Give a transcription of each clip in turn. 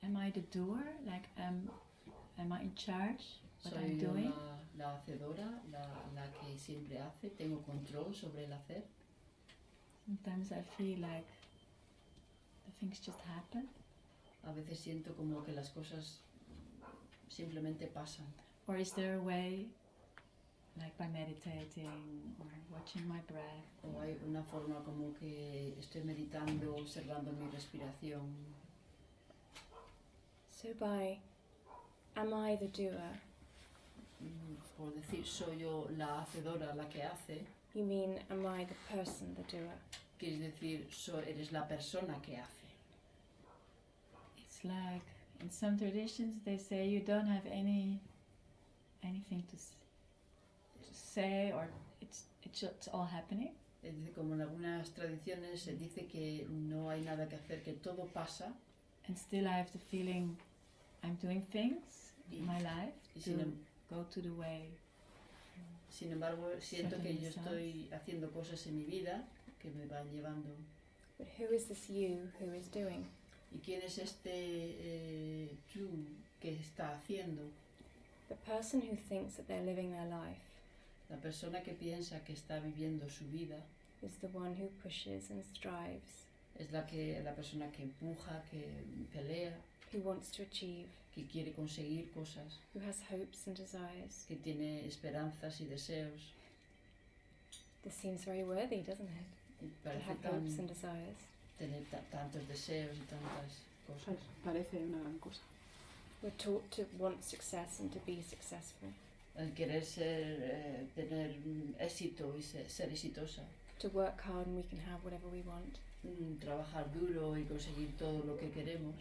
am I the doer? Like, am I in charge? What I'm Soy doing? la hacedora, la que siempre hace, tengo control sobre el hacer. Sometimes I feel like the things just happen. A veces siento como que las cosas simplemente pasan. Or is there a way, like by meditating or watching my breath? O hay una forma como que estoy meditando, observando mi respiración. So by am I the doer, Por decir, soy yo la hacedora, la que hace, you mean am I the person the doer? quieres decir, eres la persona que hace. It's like in some traditions they say you don't have anything to say, or it's all happening. Es decir, como en algunas tradiciones se dice que no hay nada que hacer, que todo pasa. And still I have the feeling I'm doing things in my life to go to the way. Sin embargo, siento que yo estoy haciendo cosas en mi vida que me van llevando. But who is this you who is doing? ¿Y quién es este tú que está haciendo? The person who thinks that they're living their life La persona que piensa que está viviendo su vida is the one who pushes and strives, es la persona que empuja, que pelea, who wants to achieve, que quiere conseguir cosas, who has hopes and desires. que tiene esperanzas y deseos. This seems very worthy, doesn't it? To Parece have tan hopes and desires. tener tantos deseos y tantas cosas. Parece una gran cosa. We're taught to want success and to be successful, El querer tener éxito y ser exitosa. to work hard and we can have whatever we want. Trabajar duro y conseguir todo lo que queremos.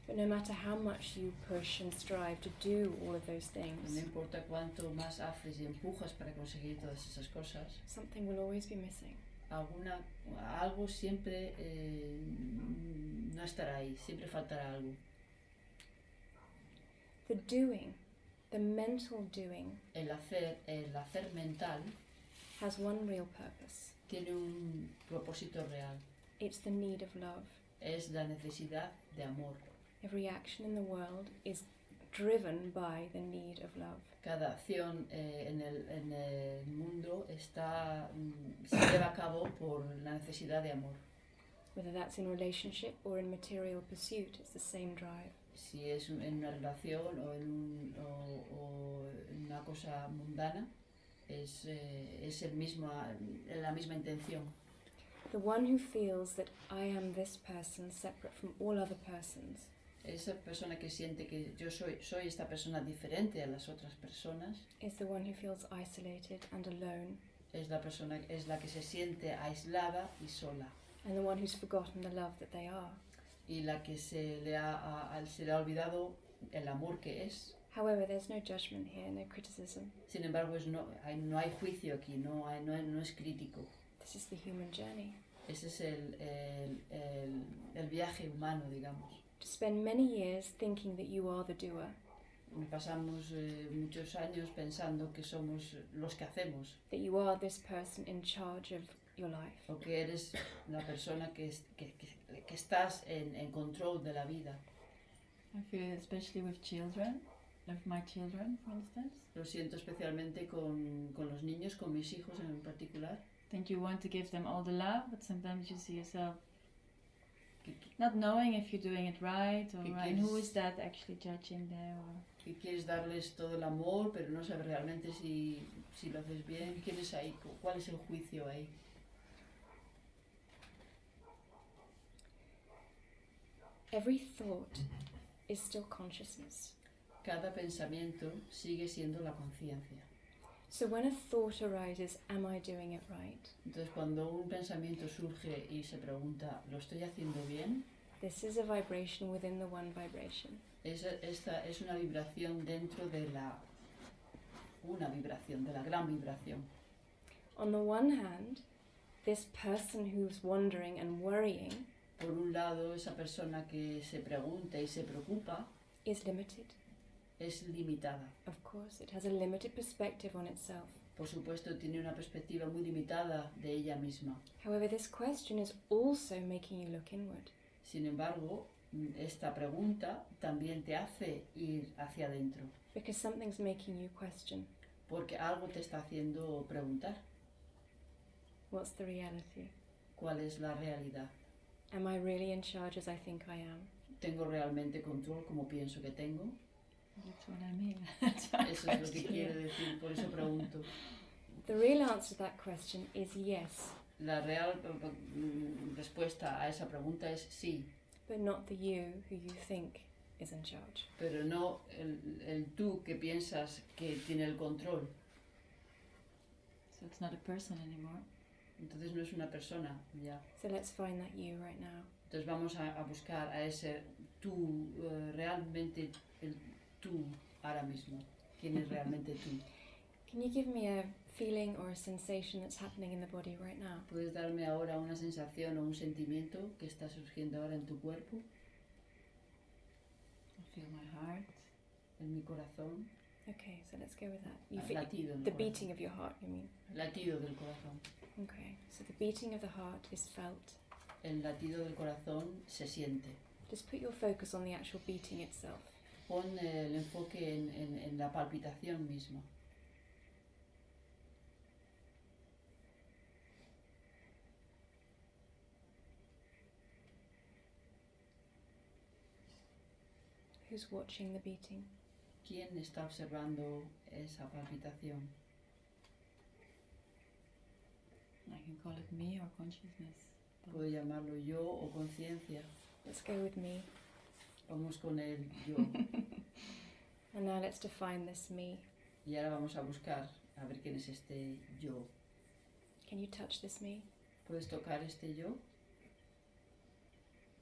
But no matter how much you push and strive to do all of those No things, importa cuánto más haces y empujas para conseguir todas esas cosas, something will always be missing. algo siempre no estará ahí, siempre faltará algo. The doing, the mental doing, El hacer mental has one real purpose. tiene un propósito real, It's the need of love. es la necesidad de amor. Every action in the world is driven by the need of love. Cada acción en el mundo se lleva a cabo por la necesidad de amor. Whether that's in relationship or in material pursuit, it's the same drive. Si es en una relación o en una cosa mundana, es la misma intención. The one who feels that I am this person separate from all other persons Esa persona que siente que yo soy esta persona diferente a las otras personas, is the one who feels isolated and alone, es la que se siente aislada y sola, and the one who's forgotten the love that they are. y la que se le ha olvidado el amor que es. However, there's no judgment here, no criticism. Sin embargo, no hay juicio aquí, no es crítico. This is the human journey. Ese es el viaje humano, digamos. To spend many years thinking that you are the doer, Pasamos muchos años pensando que somos los que hacemos, that you are this person in charge of your life. o que eres la persona que estás en control de la vida. I feel it especially with children, like my children, for instance. Lo siento especialmente con los niños, con mis hijos en particular. Think you want to give them all the love, but sometimes you see yourself not knowing if you're doing it right, or and who is that actually judging there? Or Que quieres darles todo el amor, pero no sabes realmente si lo haces bien. ¿Quién es ahí? ¿Cuál es el juicio ahí? Every thought is still consciousness. Cada pensamiento sigue siendo la conciencia. So when a thought arises, am I doing it right? Entonces, cuando un pensamiento surge y se pregunta, ¿lo estoy haciendo bien? This is a vibration within the one vibration. Esta es una vibración dentro de la gran vibración. On the one hand, this person who's wondering and worrying Por un lado, esa persona que se pregunta y se preocupa is limited. es limitada. Of course, it has a limited perspective on itself. Por supuesto, tiene una perspectiva muy limitada de ella misma. However, this question is also making you look inward. Sin embargo, esta pregunta también te hace ir hacia adentro, because something's making you question porque algo te está haciendo preguntar what's the reality. cuál es la realidad. Am I really in charge as I think I am? ¿Tengo realmente control como pienso que tengo? That's what I mean. That's my Eso es lo que question. quiero decir, por eso pregunto. The real answer to that question is yes, La real respuesta a esa pregunta es sí, but not the you who you think is in charge. pero no el tú que piensas que tiene el control. So it's not a person anymore. Entonces no es una persona, ya. So let's find that you right now. Entonces vamos a buscar a ese tú, realmente el tú ahora mismo. ¿Quién es realmente tú? Can you give me a feeling or a sensation that's happening in the body right now? ¿Puedes darme ahora una sensación o un sentimiento que está surgiendo ahora en tu cuerpo, I feel my heart. en mi corazón? Okay, so let's go with that. You El feel latido en el the corazón. beating of your heart, you mean? Latido del corazón. Okay, so the beating of the heart is felt. El latido del corazón se siente. Just put your focus on the actual beating itself. Pon el enfoque en la palpitación misma. Who's watching the beating? ¿Quién está observando esa palpitación? I can call it me or consciousness. Puedo llamarlo yo o conciencia. Let's go with me. Vamos con el yo. And now let's define this me. Y ahora vamos a buscar a ver quién es este yo. Can you touch this me? ¿Puedes tocar este yo?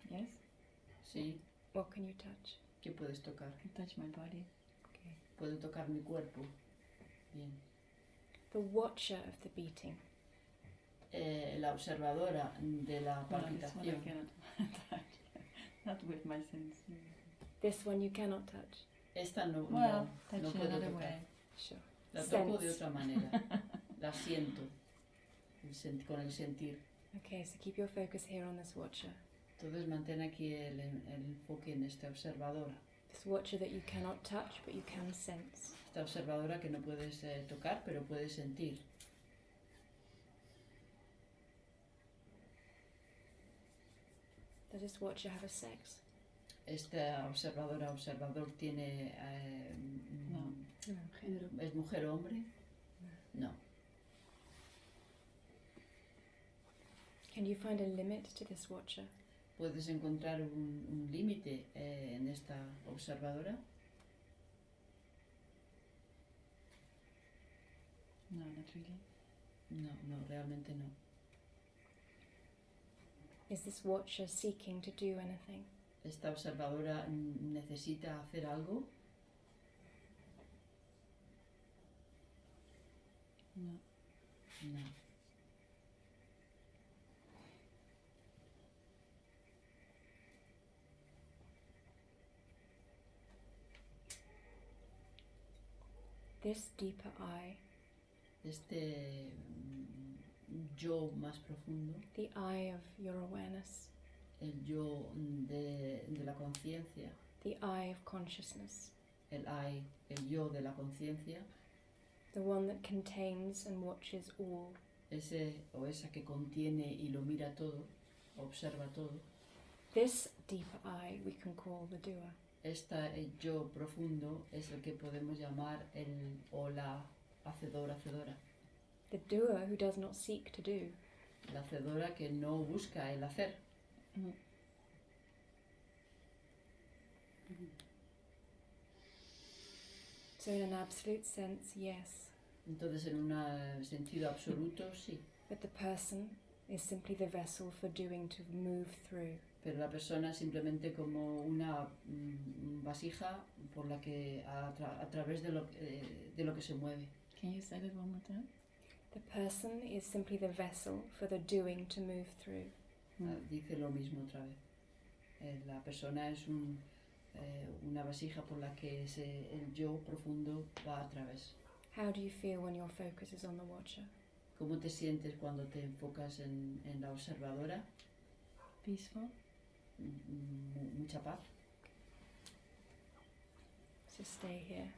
Yes? Sí. What can you touch? ¿Qué puedes tocar? I can touch my body. Okay. Puedo tocar mi cuerpo. Bien. The watcher of the beating. La observadora de la No, this one I palpitación. cannot touch. Not with my sense. This one you cannot touch. Esta no, Well, no, touch no in puedo another tocar. way. Sure. La toco de Sense. otra manera. La siento. Con el sentir. Okay, so keep your focus here on this watcher. Entonces mantén aquí el enfoque en esta observadora. This watcher that you cannot touch but you can sense. Esta observadora que no puedes tocar, pero puedes sentir. Does this watcher have a sex? Esta observador tiene... No. Género. ¿Es mujer o hombre? No. Can you find a limit to this watcher? ¿Puedes encontrar un límite en esta observadora? No, not really. No, realmente no. Is this watcher seeking to do anything? ¿Esta observadora necesita hacer algo? No. No. This deeper I, Este yo más profundo, the I of your awareness, el yo de la conciencia, the I of consciousness, el yo de la conciencia, the one that contains and watches all, ese o esa que contiene y lo mira todo, observa todo. this deeper I we can call the doer. El yo profundo es el que podemos llamar el o la hacedora. The doer who does not seek to do. La hacedora que no busca el hacer. Mm. So in an absolute sense, yes. Entonces, en un sentido absoluto, sí. But the person is simply the vessel for doing to move through. Pero la persona es simplemente como una vasija por la que a través de lo que se mueve. Can you say that one more time? The person is simply the vessel for the doing to move through. Dice lo mismo otra vez. La persona es una vasija por la que el yo profundo va a través. How do you feel when your focus is on the watcher? ¿Cómo te sientes cuando te enfocas en la observadora? Peaceful. mucha paz. So stay here.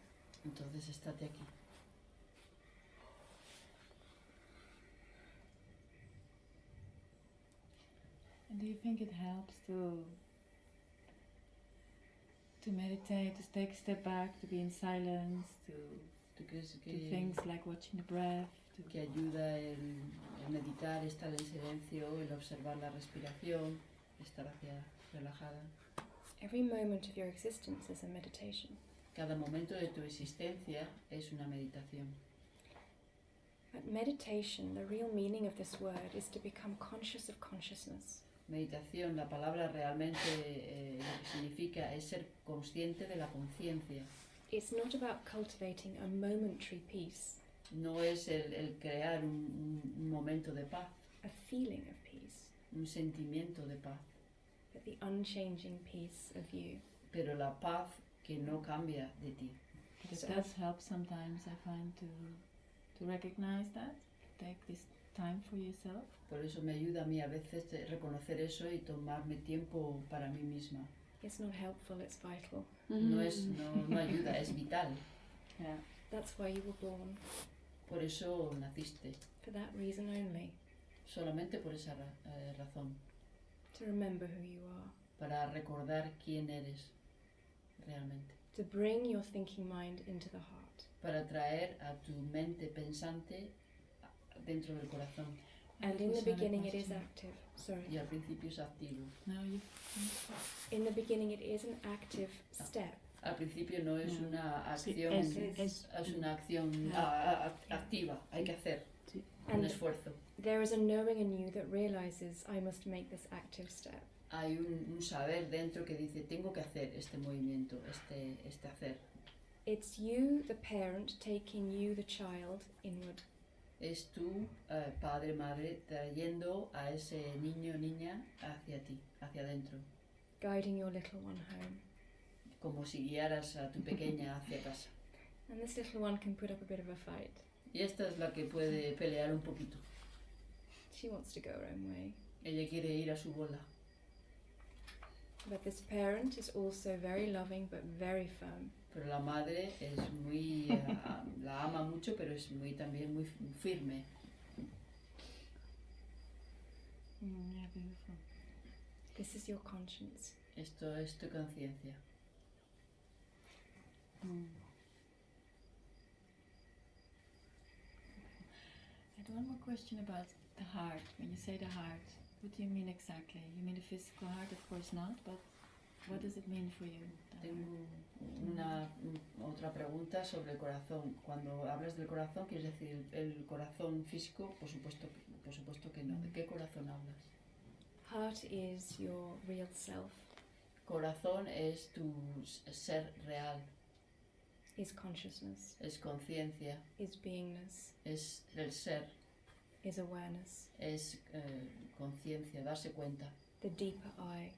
Entonces estate aquí. And do you think it helps to meditate, to take a step back, to be in silence, to ¿Tú crees do things like watching the breath? que ayuda el meditar, estar en silencio, el observar la respiración, estar relajada? Every moment of your existence is a meditation. Cada momento de tu existencia es una meditación. But meditation, the real meaning of this word, is to become conscious of consciousness. Meditación, la palabra realmente lo que significa es ser consciente de la conciencia. It's not about cultivating a momentary peace, No es el crear un momento de paz, a feeling of peace, un sentimiento de paz, but the unchanging peace of you. pero la paz que no cambia de ti. But it So- does help sometimes, I find, to recognize that, take this time for yourself. Por eso me ayuda a mí a veces reconocer eso y tomarme tiempo para mí misma. It's not helpful, it's vital. No ayuda, es vital. Yeah. That's why you were born, Por eso naciste, for that reason only, solamente por esa razón, to remember who you are, para recordar quién eres realmente, to bring your thinking mind into the heart. para traer a tu mente pensante dentro del corazón. And in the Question, a beginning it is question. active. Sorry. Y al principio es activo. No, you. In the beginning it is an active step. Al principio no es No. una Sí, acción, es- es una acción activa, hay que hacer un And esfuerzo. there is a knowing in you that realizes I must make this active step. Hay un saber dentro que dice tengo que hacer este movimiento, este hacer. It's you, the parent, taking you, the child, inward. Es tú, padre, madre, trayendo a ese niño o niña hacia ti, hacia adentro, Guiding your little one home. como si guiaras a tu pequeña hacia casa. And this little one can put up a bit of a fight. Y esta es la que puede pelear un poquito. She wants to go her own way. Ella quiere ir a su bola. But this parent is also very loving but very firm. Pero la madre es muy, la ama mucho, pero es también muy firme. Yeah, beautiful. This is your conscience. Esto es tu conciencia. Mm. I had one more question about the heart. When you say the heart, what do you mean exactly? You mean the physical heart? Of course not, but what does it mean for you? the heart? Tengo otra pregunta sobre el corazón. Cuando hablas del corazón, ¿quieres decir el corazón físico? Por supuesto que no. ¿De qué corazón hablas? Heart is your real self, Corazón es tu ser real, is consciousness, es conciencia, is beingness, es el ser, is awareness, es conciencia, darse cuenta, the deeper I.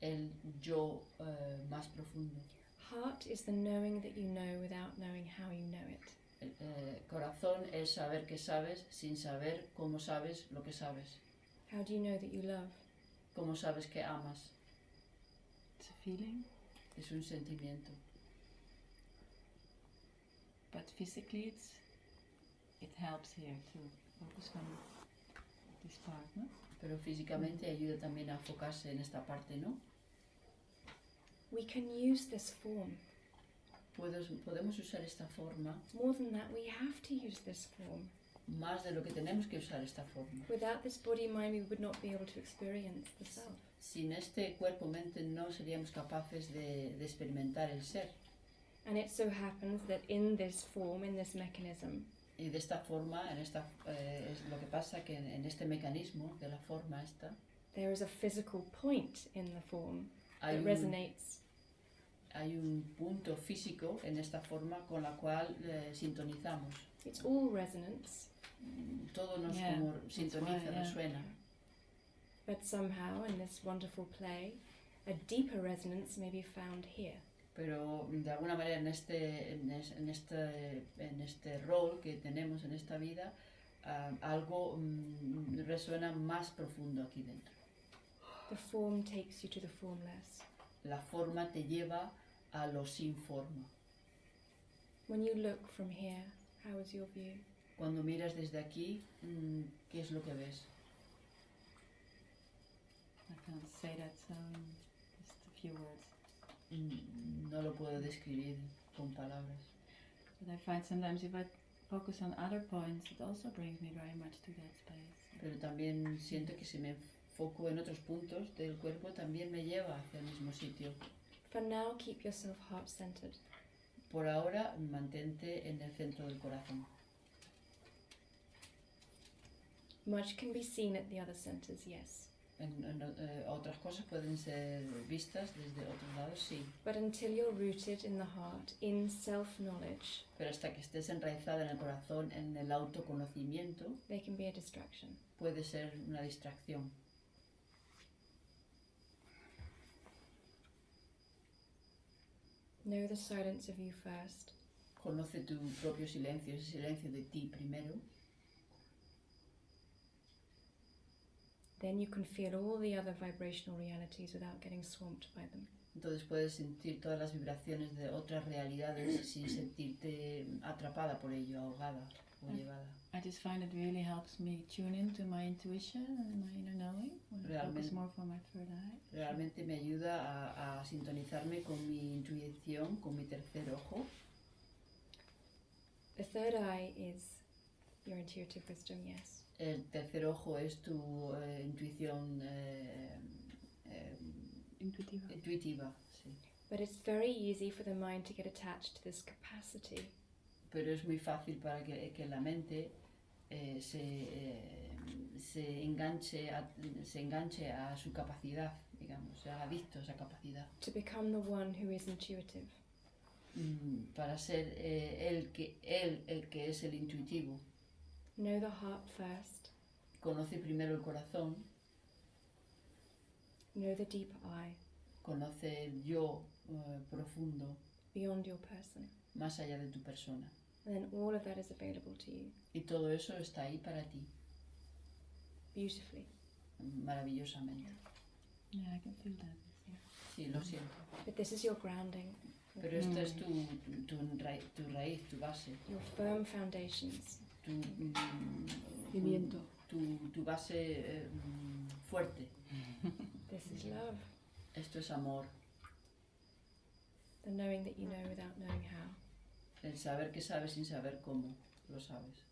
el yo más profundo. Heart is the knowing that you know without knowing how you know it. El corazón es saber que sabes sin saber cómo sabes lo que sabes. How do you know that you love? Cómo sabes que amas. It's a feeling, Es un sentimiento. but physically it helps here to focus on this part, no? Pero físicamente ayuda también a enfocarse en esta parte, ¿no? We can use this form. Podemos usar esta forma More than that, we have to use this form. más de lo que tenemos que usar esta forma. Without this body-mind, we would not be able to experience the self. Sin este cuerpo-mente no seríamos capaces de experimentar el ser. And it so happens that in this form, in this mechanism, Y de esta forma, es lo que pasa que en este mecanismo de la forma esta, there is a physical point in the form hay that un, resonates. hay un punto físico en esta forma con la cual sintonizamos. It's all resonance, Todo nos Yeah, como that's sintoniza, why, yeah. resuena. but somehow in this wonderful play, a deeper resonance may be found here. Pero de alguna manera en este rol que tenemos en esta vida, algo resuena más profundo aquí dentro. The form takes you to the formless. La forma te lleva a lo sin forma. When you look from here, how is your view? Cuando miras desde aquí, ¿qué es lo que ves? I can't say that, so in just a few words. No lo puedo describir con palabras. But I find sometimes if I focus on other points, it also brings me very much to that space. Pero también siento que si me enfoco en otros puntos del cuerpo, también me lleva hacia el mismo sitio. For now, keep yourself heart-centered. Por ahora, mantente en el centro del corazón. Much can be seen at the other centers, yes. Otras cosas pueden ser vistas desde otros lados, sí. But until you're rooted in the heart, in self-knowledge, Pero hasta que estés enraizada en el corazón, en el autoconocimiento, they can be a distraction. puede ser una distracción. Know the silence of you first. Conoce tu propio silencio, ese silencio de ti primero. Then you can feel all the other vibrational realities without getting swamped by them. Entonces puedes sentir todas las vibraciones de otras realidades sin sentirte atrapada por ello, ahogada o llevada. I just find it really helps me tune into my intuition and my inner knowing when I focus Realmente. more from my third eye. Realmente me ayuda a sintonizarme con mi intuición, con mi tercer ojo. The third eye is your intuitive wisdom, yes. El tercer ojo es tu intuición intuitiva, sí. But it's very easy for the mind to get attached to this capacity. Pero es muy fácil para que la mente se enganche a su capacidad, digamos, sea adicto a esa capacidad. To become the one who is intuitive. Para ser el que es el intuitivo. Know the heart first. Conoce primero el corazón, Know the deep eye, conoce el yo profundo, beyond your person. más allá de tu persona. And then all of that is available to you, Y todo eso está ahí para ti, beautifully. maravillosamente. Yeah, I can feel that. Yeah. Sí, lo siento. But this is your grounding, Pero esta es tu raíz, tu base, your firm foundations. Cimiento. Tu base fuerte. This is love, Esto es amor, the knowing that you know without knowing how. el saber que sabes sin saber cómo lo sabes.